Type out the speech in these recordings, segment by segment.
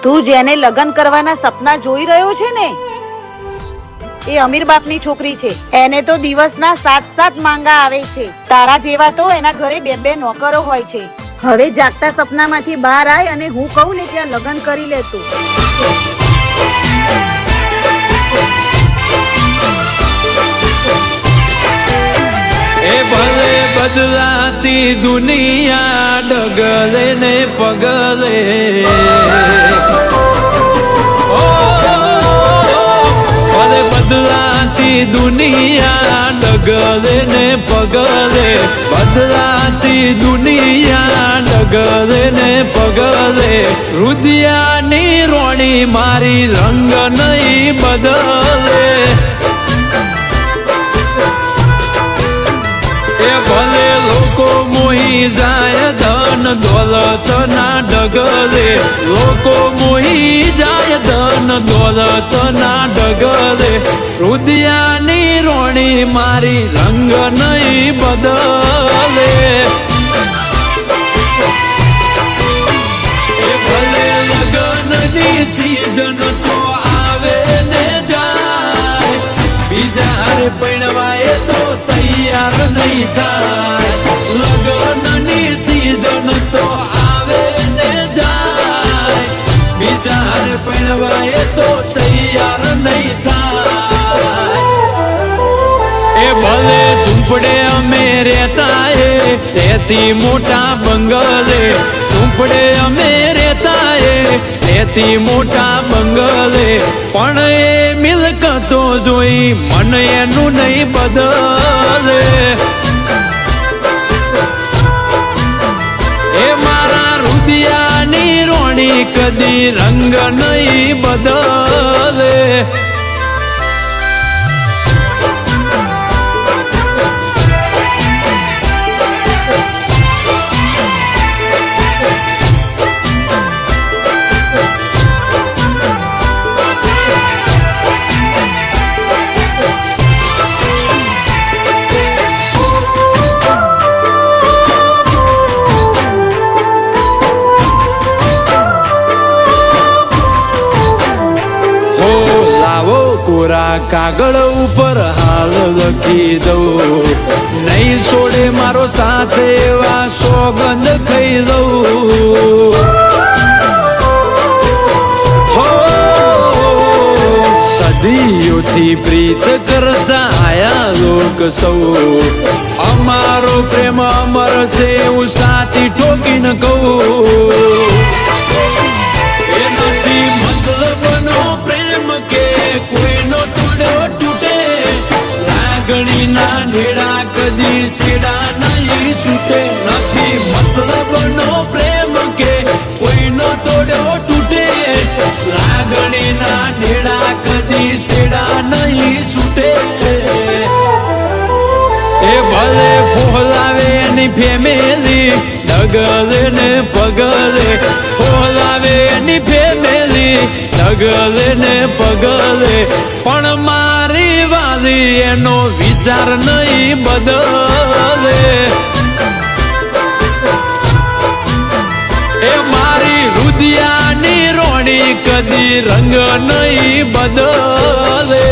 તું જેને લગ્ન કરવાના સપના જોઈ રહ્યો છે ને એ અમીર બાપની છોકરી છે. એને તો દિવસના 7-7 માંગા આવે છે. તારા જેવા તો એના ઘરે 2-2 નોકરો હોય છે. હવે જાગતા સપનામાંથી બહાર આય અને હું કહું ને ત્યાં લગ્ન કરી લે તું. એ ભલે બદલાતી દુનિયા ડગલે ને પગલે, ભલે બદલાતી દુનિયા ડગલે ને પગલે, બદલાતી દુનિયા ડગલે ને પગલે, રુદિયાની રોણી મારી રંગ નહીં બદલે. એ ભલે લોકો મોહી જાય ધન દોલત ના ડગલે, લોકો મોહી જાય ધન દોલત ના ડગલે, રુદિયાની રોણી મારી રંગ નહીં બદલે. એ ભલે લગ્નની સીઝન તો આવે ને જાય, બીજા પૈણવાય તો તૈયાર નહીં થાય. લગ્નની સીઝન તો આવે ને જાય, બીજા પૈણવાય તો તૈયાર નહીં થાય. એ ભલે ઝૂંપડે અમે રહેતા તેથી મોટા બંગલે, ઝૂંપડે અમે રહેતા તેથી મોટા બંગલે, પણ એ મિલકતો જોઈ મન એનું નહીં બદલે. એ મારા રુદિયાની રોણી કદી રંગ નહીં બદલે. કોરા કાગળ ઉપર હાલ લખી દઉં, નહીં છોડે મારો સાથે એવા સોગંદ ખાઈ દઉં. હો સદીઓથી પ્રીત કરતા આયા લોક સૌ, અમારો પ્રેમ અમર છે એવું સાથી ઠોકીને કહું. એ નથી મતલબનો પ્રેમ કે કોઈનો તોડો તૂટે, લાગણીના ઢેડા કદી સેડા નહીં છૂટે. નથી મતલબનો પ્રેમ કે કોઈનો તોડો તૂટે, લાગણીના ઢેડા કદી સેડા નહીં છૂટે. એ ભલે ફોલાવે એની ફેમિલી ડગલે ને પગલે, ફોલાવે એની ફેમિલી ડગલે ને પગલે, પણ મારી વાલી એનો વિચાર નહીં બદલે. એ મારી રુદિયાની રોણી કદી રંગ નહીં બદલે.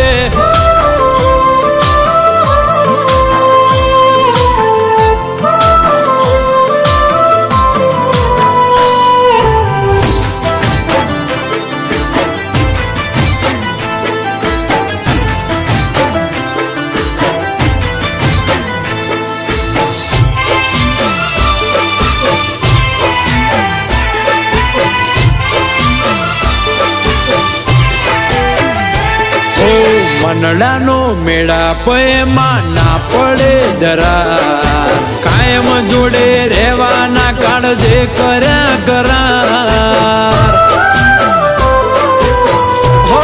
મનડાનો મેળાપ એમાં ના પડે દરાર, કાયમ જોડે રહેવાના કાળજે કર્યા કરાર. હો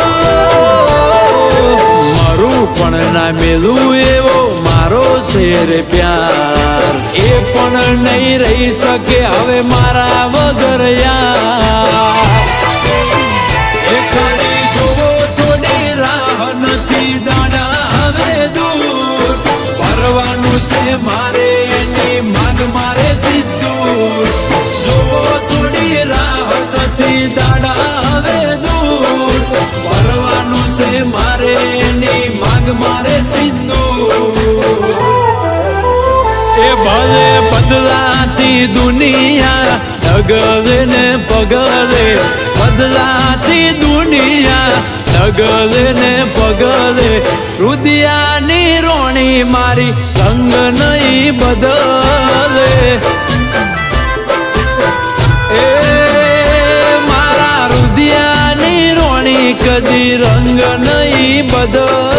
મારું પણ ના મેલું એવો મારો શેર પ્યાર, એ પણ નહીં રહી શકે હવે મારા વગર યાર. એ ખરી જોવો થોડી રાહ નથી દાડા હવે દૂર, ભરવાનું છે મારે એની માગ મારે સીધું. જોવો થોડી રાહ નથી દાડા રે બદલાતી દુનિયા ડગલે ને પગલે, બદલાતી દુનિયા ડગલે ને પગલે, રુદિયાની રોણી મારી રંગ નહીં બદલે. એ મારા રુદિયાની રોણી કદી રંગ નહીં બદલે.